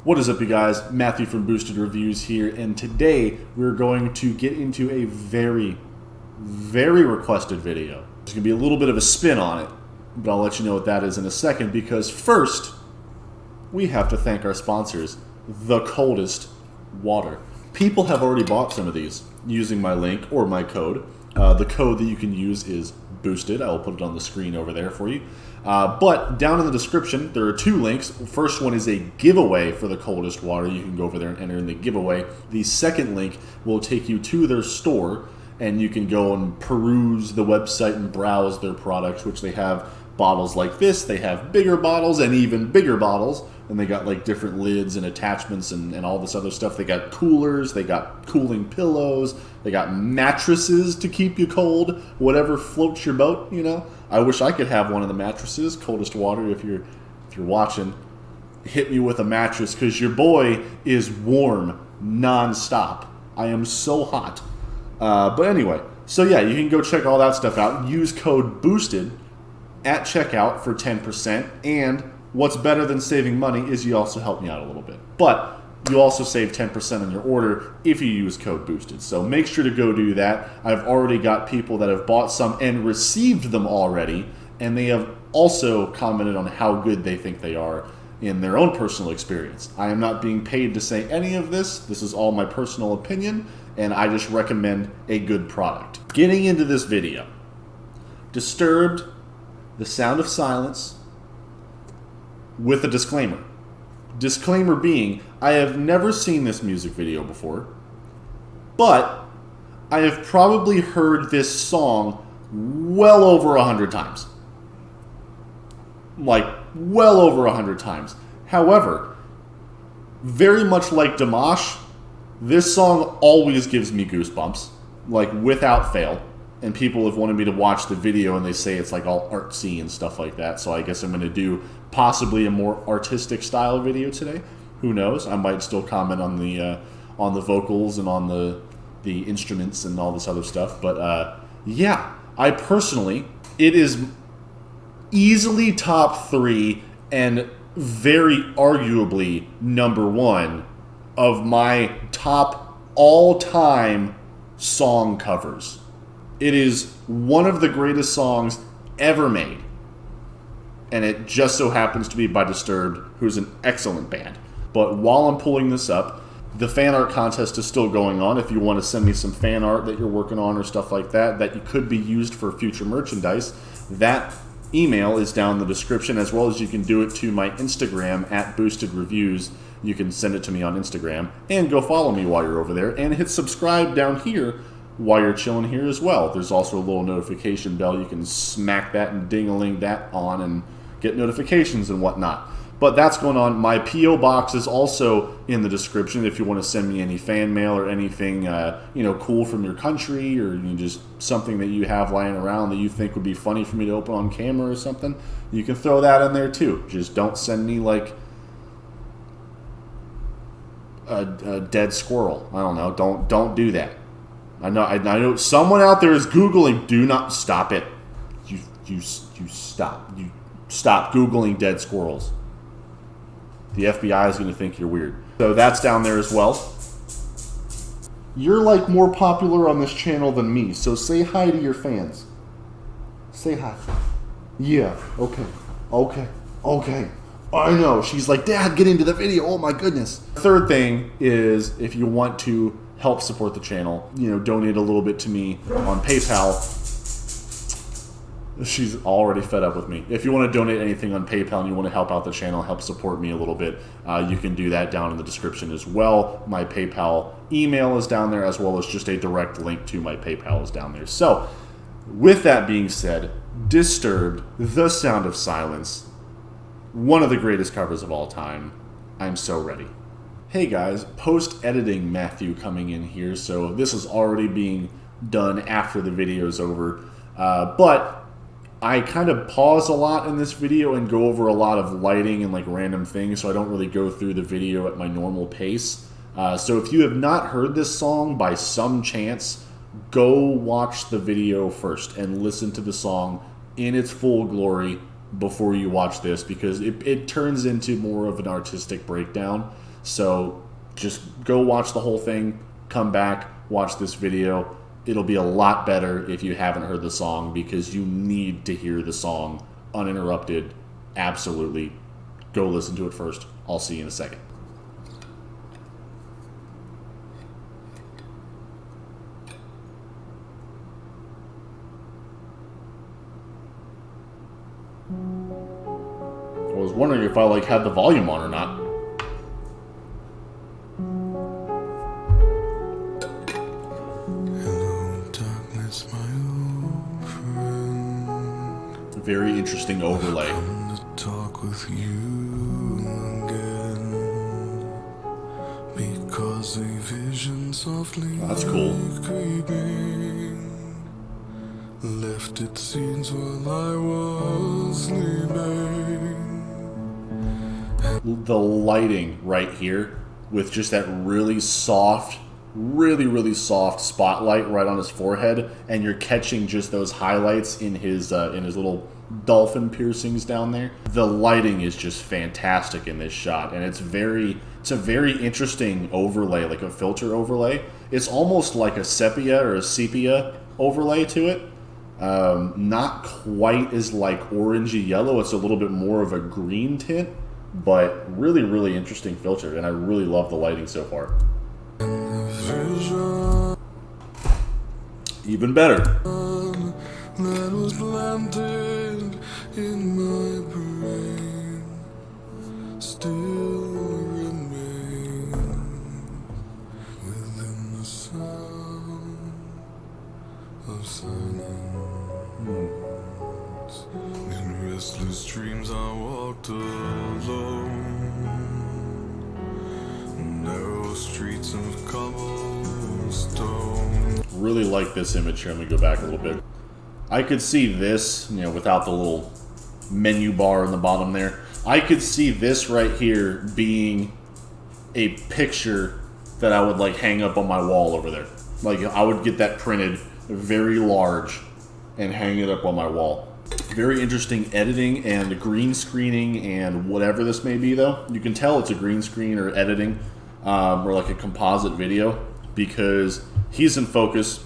What is up, you guys? Matthew from Boosted Reviews here, and today we're going to get into a very requested video. There's going to be a little bit of a spin on it, but I'll let you know what that is in a second, because first, we have to thank our sponsors, The Coldest Water. People have already bought some of these using my link or my code. The code that you can use is Boosted. I will put it on the screen over there for you. But down in the description, there are two links. The first one is a giveaway for the coldest water. You can go over there and enter in the giveaway. The second link will take you to their store, and you can go and peruse the website and browse their products, which they have bottles like this. They have bigger bottles and even bigger bottles. And they got like different lids and attachments and all this other stuff. They got coolers, they got cooling pillows, they got mattresses to keep you cold, whatever floats your boat, you know. I wish I could have one of the mattresses. Coldest Water, if you're watching, hit me with a mattress, because your boy is warm non-stop. I am so hot. But anyway, so yeah, you can go check all that stuff out. Use code BOOSTED at checkout for 10%, and what's better than saving money is you also help me out a little bit. But you also save 10% on your order if you use code BOOSTED. So make sure to go do that. I've already got people that have bought some and received them already, and they have also commented on how good they think they are in their own personal experience. I am not being paid to say any of this. This is all my personal opinion, and I just recommend a good product. Getting into this video. Disturbed, The Sound of Silence, with a disclaimer. Disclaimer being, I have never seen this music video before, but I have probably heard this song well over 100 times. Like, well over 100 times. However, very much like Dimash, this song always gives me goosebumps, like without fail. And people have wanted me to watch the video, and they say it's like all artsy and stuff like that. So I guess I'm going to do possibly a more artistic style video today. Who knows? I might still comment on the vocals and on the instruments and all this other stuff. But yeah, I personally, it is easily top 3 and very arguably number 1 of my top all-time song covers. It is one of the greatest songs ever made. And it just so happens to be by Disturbed, who's an excellent band. But while I'm pulling this up, the fan art contest is still going on. If you want to send me some fan art that you're working on or stuff like that, that could be used for future merchandise, that email is down in the description, as well as you can do it to my Instagram at Boosted Reviews. You can send it to me on Instagram. And go follow me while you're over there. And hit subscribe down here while you're chilling here as well. There's also a little notification bell. You can smack that and ding-a-ling that on and get notifications and whatnot. But that's going on. My P.O. box is also in the description if you want to send me any fan mail or anything cool from your country, or just something that you have lying around that you think would be funny for me to open on camera or something. You can throw that in there too. Just don't send me like a dead squirrel. I don't know. Don't do that. I know someone out there is Googling. Do not stop it. You stop. You stop Googling dead squirrels. The FBI is going to think you're weird. So that's down there as well. You're like more popular on this channel than me, so say hi to your fans. Say hi. Yeah. Okay. I know. She's like, Dad, get into the video. Oh my goodness. Third thing is, if you want to help support the channel, donate a little bit to me on PayPal. She's already fed up with me. If you want to donate anything on PayPal and you want to help out the channel, help support me a little bit, you can do that down in the description as well. My PayPal email is down there, as well as just a direct link to my PayPal is down there. So, with that being said, Disturbed, The Sound of Silence, one of the greatest covers of all time. I'm so ready. Hey guys, post-editing Matthew coming in here, so this is already being done after the video's over, but I kind of pause a lot in this video and go over a lot of lighting and like random things, so I don't really go through the video at my normal pace. So if you have not heard this song by some chance, go watch the video first and listen to the song in its full glory before you watch this, because it turns into more of an artistic breakdown. So just go watch the whole thing, come back, watch this video. It'll be a lot better if you haven't heard the song, because you need to hear the song uninterrupted. Absolutely. Go listen to it first. I'll see you in a second. I was wondering if I had the volume on or not. Hello, darkness, my old friend. Very interesting overlay. Come to talk with you again, because a vision softly That's cool. creeping left its seeds while I was sleeping. The lighting right here with just that really soft, really soft spotlight right on his forehead, and you're catching just those highlights in his little dolphin piercings down there. The lighting is just fantastic in this shot, and it's a very interesting overlay, like a filter overlay. It's almost like a sepia overlay to it. Not quite as orangey yellow. It's a little bit more of a green tint, but really interesting filter, and I really love the lighting so far. Even better. That was planted in my brain still remains within the sound of silence. In restless dreams I walked alone, narrow streets of cobblestone. Really like this image here. Let me go back a little bit. I could see this, without the little menu bar in the bottom there. I could see this right here being a picture that I would hang up on my wall over there. I would get that printed very large and hang it up on my wall. Very interesting editing and green screening and whatever this may be, though. You can tell it's a green screen or editing or a composite video, because he's in focus,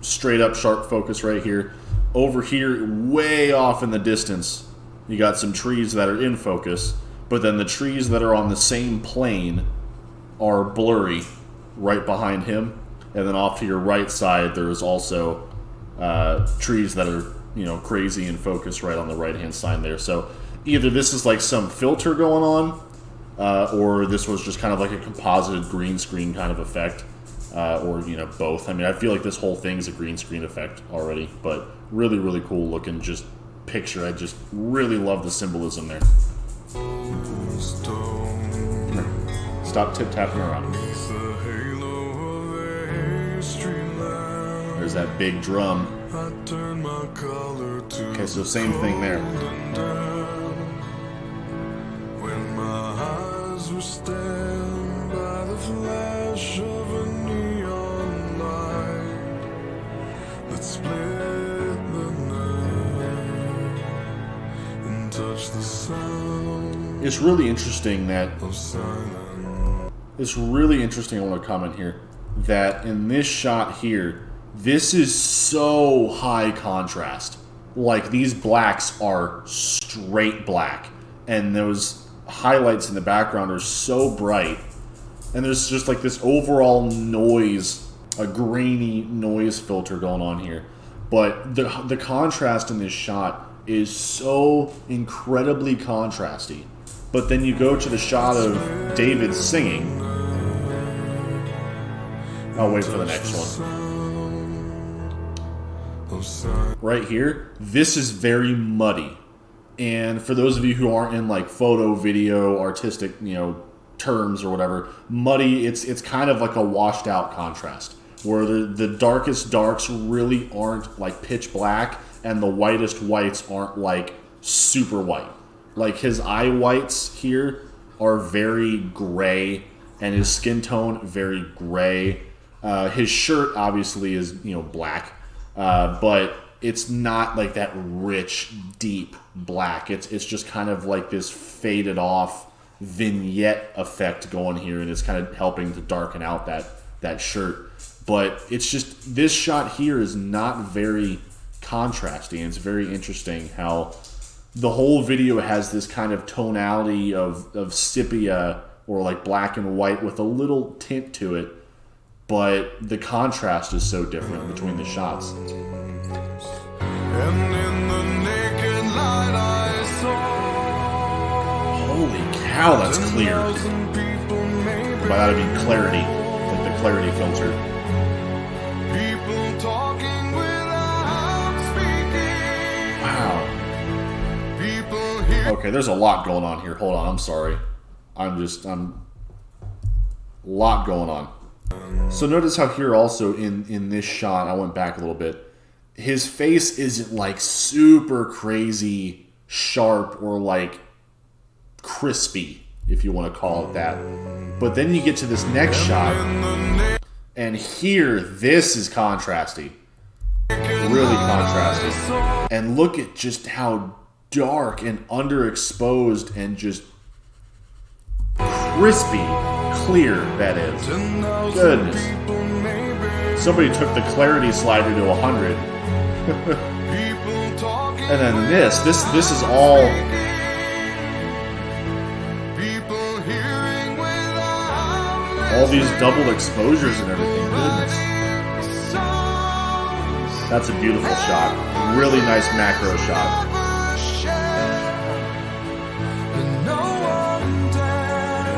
straight up sharp focus right here. Over here, way off in the distance, you got some trees that are in focus, but then the trees that are on the same plane are blurry right behind him. And then off to your right side, there's also trees that are, crazy in focus right on the right-hand side there. So either this is some filter going on, or this was just kind of a composited green screen kind of effect. Or both. I mean, I feel like this whole thing's a green screen effect already, but really cool looking just picture. I just really love the symbolism there. Stop tip-tapping around. There's that big drum. Okay, so same thing there. When my eyes were stabbed by the flash of a neon light that split the night and touched the sound It's really interesting that of silence. It's really interesting, I want to comment here, that in this shot here, this is so high contrast. These blacks are straight black, and those highlights in the background are so bright, and there's just this overall noise, a grainy noise filter going on here. But the contrast in this shot is so incredibly contrasty. But then you go to the shot of David singing. I'll wait for the next one. Right here, this is very muddy. And for those of you who aren't in photo, video, artistic, terms or whatever, muddy, it's kind of a washed out contrast, where the darkest darks really aren't pitch black, and the whitest whites aren't super white. His eye whites here are very gray, and his skin tone very gray. His shirt obviously is black, but it's not that rich, deep black. It's just kind of this faded off, vignette effect going here, and it's kind of helping to darken out that shirt. But it's just, this shot here is not very contrasty, and it's very interesting how the whole video has this kind of tonality of sepia or like black and white with a little tint to it, but the contrast is so different between the shots. And in the naked light I saw Holy cow, that's clear. 10,000 people, maybe By that I mean clarity, like the clarity filter. people talking without speaking. Wow. People hear Okay, there's a lot going on here. Hold on, I'm sorry. A lot going on. So notice how here also in this shot, I went back a little bit, his face isn't like super crazy sharp or like crispy, if you want to call it that. But then you get to this next shot, and here, this is contrasty. Really contrasty. And look at just how dark and underexposed and just crispy clear that is. Goodness. Somebody took the clarity slider to 100. And then this is all these double exposures and everything. Goodness. That's a beautiful shot. Really nice macro shot.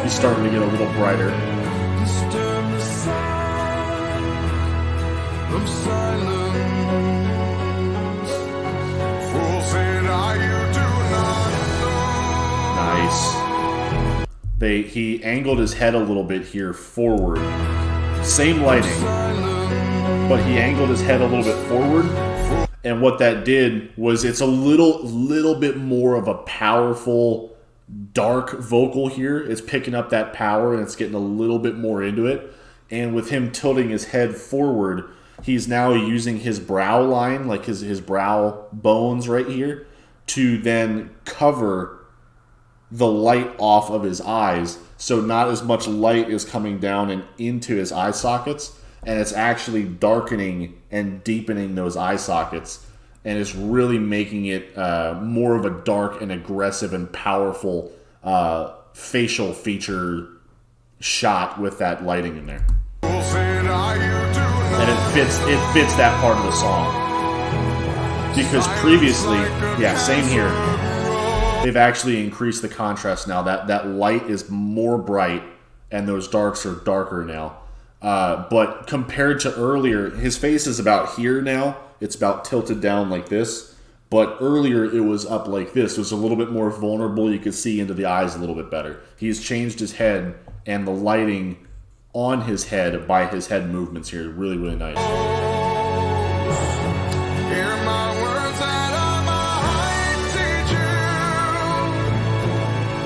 He's starting to get a little brighter. Nice. He angled his head a little bit here forward. Same lighting, but he angled his head a little bit forward. And what that did was it's a little bit more of a powerful, dark vocal here. It's picking up that power and it's getting a little bit more into it. And with him tilting his head forward, he's now using his brow line, like his brow bones right here, to then cover the light off of his eyes, so not as much light is coming down and into his eye sockets, and it's actually darkening and deepening those eye sockets, and it's really making it more of a dark and aggressive and powerful facial feature shot with that lighting in there. And it fits that part of the song. Because previously, yeah, same here. They've actually increased the contrast now. That light is more bright, and those darks are darker now. But compared to earlier, his face is about here now. It's about tilted down like this. But earlier, it was up like this. It was a little bit more vulnerable. You could see into the eyes a little bit better. He's changed his head, and the lighting on his head by his head movements here, really, really nice.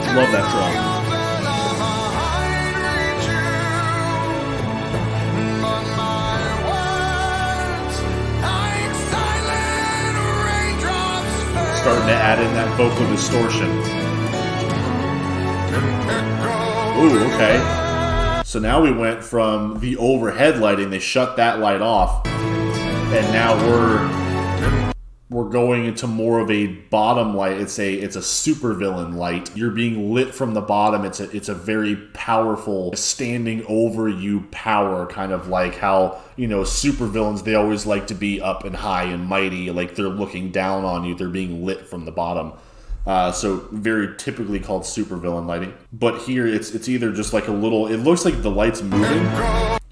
Love that drum. Starting to add in that vocal distortion. Ooh, okay. So now we went from the overhead lighting, they shut that light off, and now we're going into more of a bottom light. It's a supervillain light. You're being lit from the bottom. It's a very powerful standing over you power, kind of like how, supervillains, they always like to be up and high and mighty, like they're looking down on you. They're being lit from the bottom. So very typically called supervillain lighting. But here it's either just like a little, it looks like the light's moving.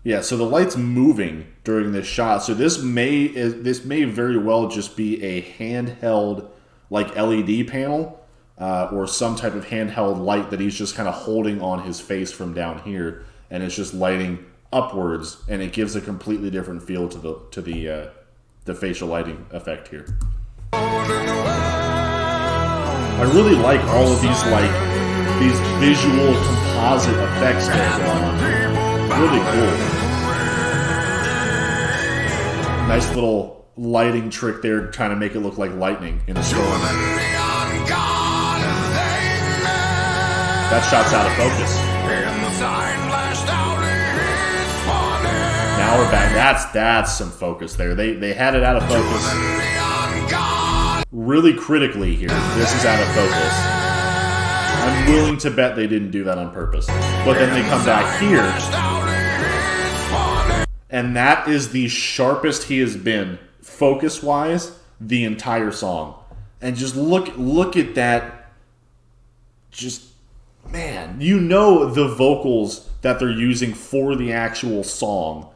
Yeah, so the light's moving during this shot. So this may very well just be a handheld like LED panel or some type of handheld light that he's just kind of holding on his face from down here, and it's just lighting upwards, and it gives a completely different feel to the facial lighting effect here. I really like all of these visual composite effects that are going on. Really cool. Nice little lighting trick there, trying to make it look like lightning in a storm. That shot's out of focus. And the sign flashed out his warning. Now we're back. That's some focus there. They had it out of focus. Neon god. Really critically here. This is out of focus. I'm willing to bet they didn't do that on purpose. But then they come back here, Flashed out his warning. and that is the sharpest he has been, focus-wise, the entire song. And just look at that. Just, man, you know the vocals that they're using for the actual song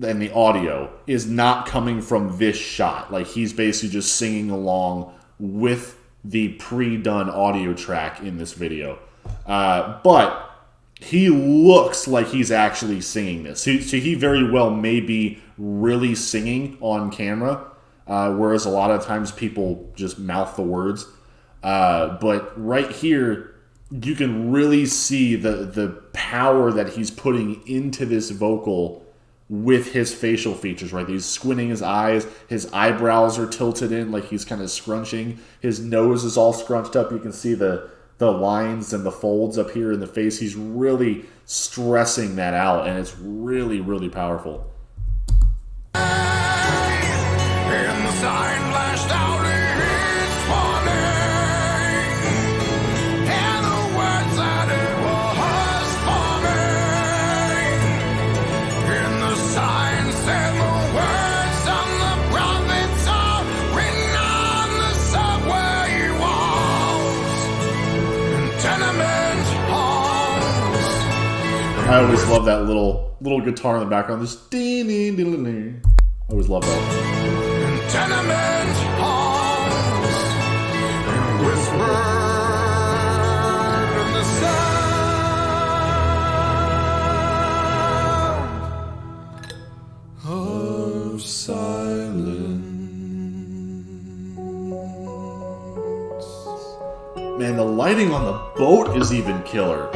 and the audio is not coming from this shot. Like, he's basically just singing along with the pre-done audio track in this video. But he looks like he's actually singing this. So he very well may be really singing on camera, whereas a lot of times people just mouth the words. But right here, you can really see the power that he's putting into this vocal with his facial features, right? He's squinting his eyes, his eyebrows are tilted in like he's kind of scrunching. His nose is all scrunched up. You can see the lines and the folds up here in the face. He's really stressing that out, and it's really, really powerful. And the sign flashed out his warning. And the words that it was forming. And the sign said the words on the prophets are written on the subway walls and tenement halls. I always love that little guitar in the background. Just ding, ding, ding, ding, ding. I always love that. Tenement halls and whisper in the sound of silence. Man, the lighting on the boat is even killer.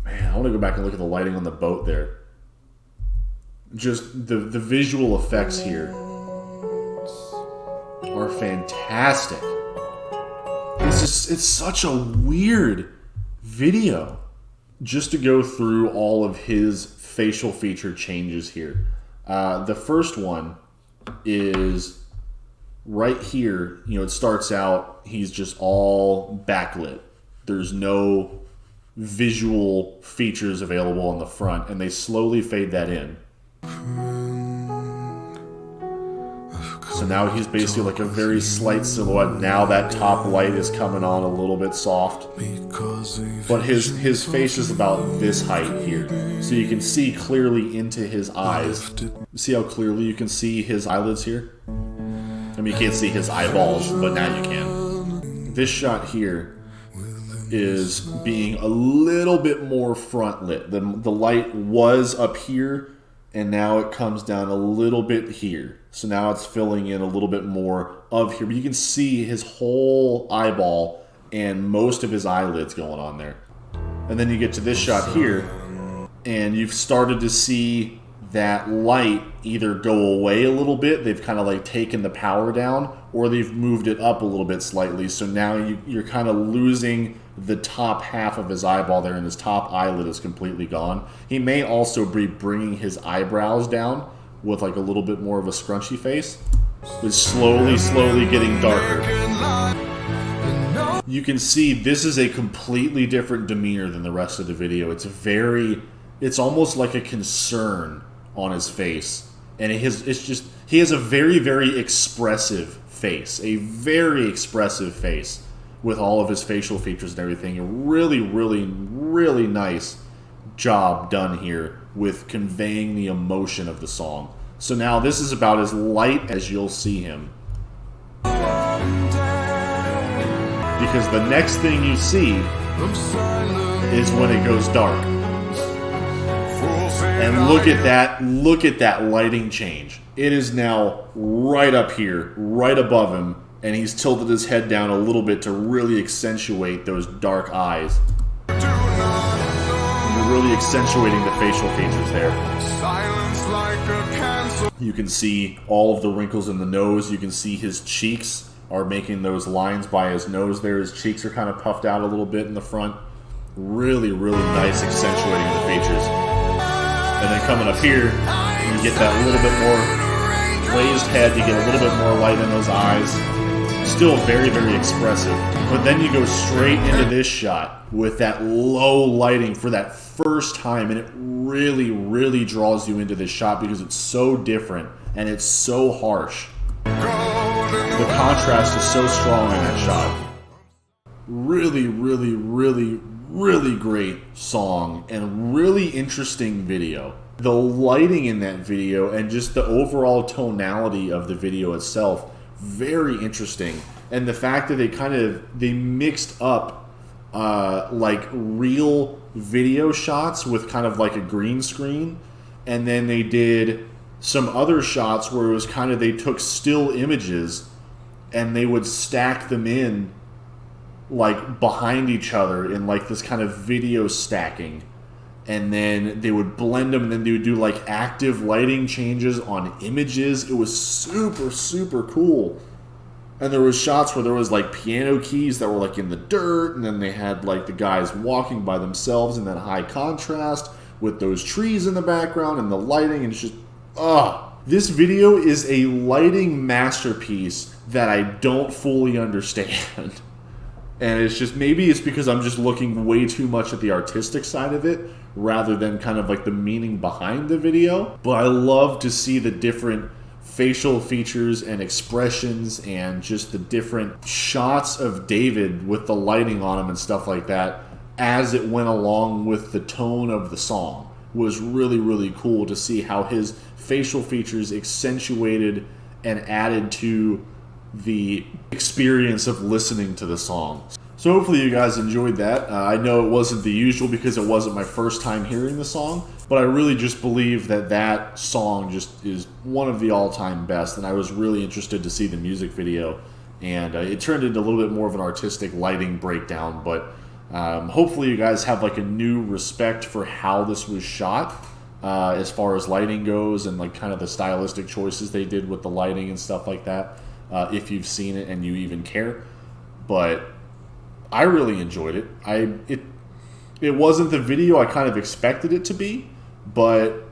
I want to go back and look at the lighting on the boat there. Just the visual effects here are fantastic. It's such a weird video. Just to go through all of his facial feature changes here. The first one is right here. You know, it starts out, he's just all backlit. There's no visual features available on the front, and they slowly fade that in. So now he's basically like a very slight silhouette. Now that top light is coming on a little bit soft, but his face is about this height here, so you can see clearly into his eyes. See how clearly you can see his eyelids here? I mean, you can't see his eyeballs, but now you can. This shot here is being a little bit more front lit. The light was up here, and now it comes down a little bit here. So now it's filling in a little bit more of here. But you can see his whole eyeball and most of his eyelids going on there. And then you get to this shot here, and you've started to see that light either go away a little bit. They've kind of like taken the power down, or they've moved it up a little bit slightly. So now you're kind of losing the top half of his eyeball there, and his top eyelid is completely gone. He may also be bringing his eyebrows down with like a little bit more of a scrunchy face. It's slowly getting darker. You can see this is a completely different demeanor than the rest of the video. It's almost like a concern on his face. And he has a very, very expressive face. A very expressive face with all of his facial features and everything. A really, really, really nice job done here with conveying the emotion of the song. So now this is about as light as you'll see him. Because the next thing you see is when it goes dark. And look at that lighting change. It is now right up here, right above him, and he's tilted his head down a little bit to really accentuate those dark eyes. You're really accentuating the facial features there. Silence like a cancer You can see all of the wrinkles in the nose. You can see his cheeks are making those lines by his nose there. His cheeks are kind of puffed out a little bit in the front. Really, really nice, accentuating the features. And then coming up here, you get that little bit more raised head. You get a little bit more light in those eyes. Still very, very expressive. But then you go straight into this shot with that low lighting for that first time, and it really, really draws you into this shot because it's so different and it's so harsh. The contrast is so strong in that shot. Really, really, really, really great song and really interesting video. The lighting in that video and just the overall tonality of the video itself, very interesting. And the fact that they mixed up like real video shots with kind of like a green screen, and then they did some other shots where it was kind of, they took still images and they would stack them in like behind each other in like this kind of video stacking, and then they would blend them, and then they would do like active lighting changes on images. It was super, super cool. And there was shots where there was like piano keys that were like in the dirt, and then they had like the guys walking by themselves in that high contrast with those trees in the background and the lighting, and it's just, this video is a lighting masterpiece that I don't fully understand. And it's just, maybe it's because I'm just looking way too much at the artistic side of it rather than kind of like the meaning behind the video. But I love to see the different facial features and expressions and just the different shots of David with the lighting on him and stuff like that as it went along with the tone of the song. Was really, really cool to see how his facial features accentuated and added to the experience of listening to the song. So hopefully you guys enjoyed that. I know it wasn't the usual because it wasn't my first time hearing the song, but I really just believe that that song just is one of the all-time best, and I was really interested to see the music video, and it turned into a little bit more of an artistic lighting breakdown, but hopefully you guys have like a new respect for how this was shot as far as lighting goes, and like kind of the stylistic choices they did with the lighting and stuff like that, if you've seen it and you even care. But I really enjoyed it. It wasn't the video I kind of expected it to be, but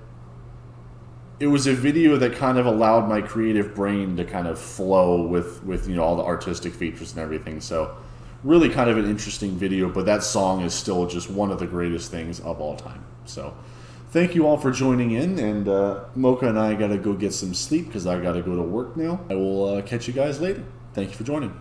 it was a video that kind of allowed my creative brain to kind of flow with you know, all the artistic features and everything. So really kind of an interesting video, but that song is still just one of the greatest things of all time. So thank you all for joining in, and Mocha and I got to go get some sleep because I got to go to work now. I will catch you guys later. Thank you for joining.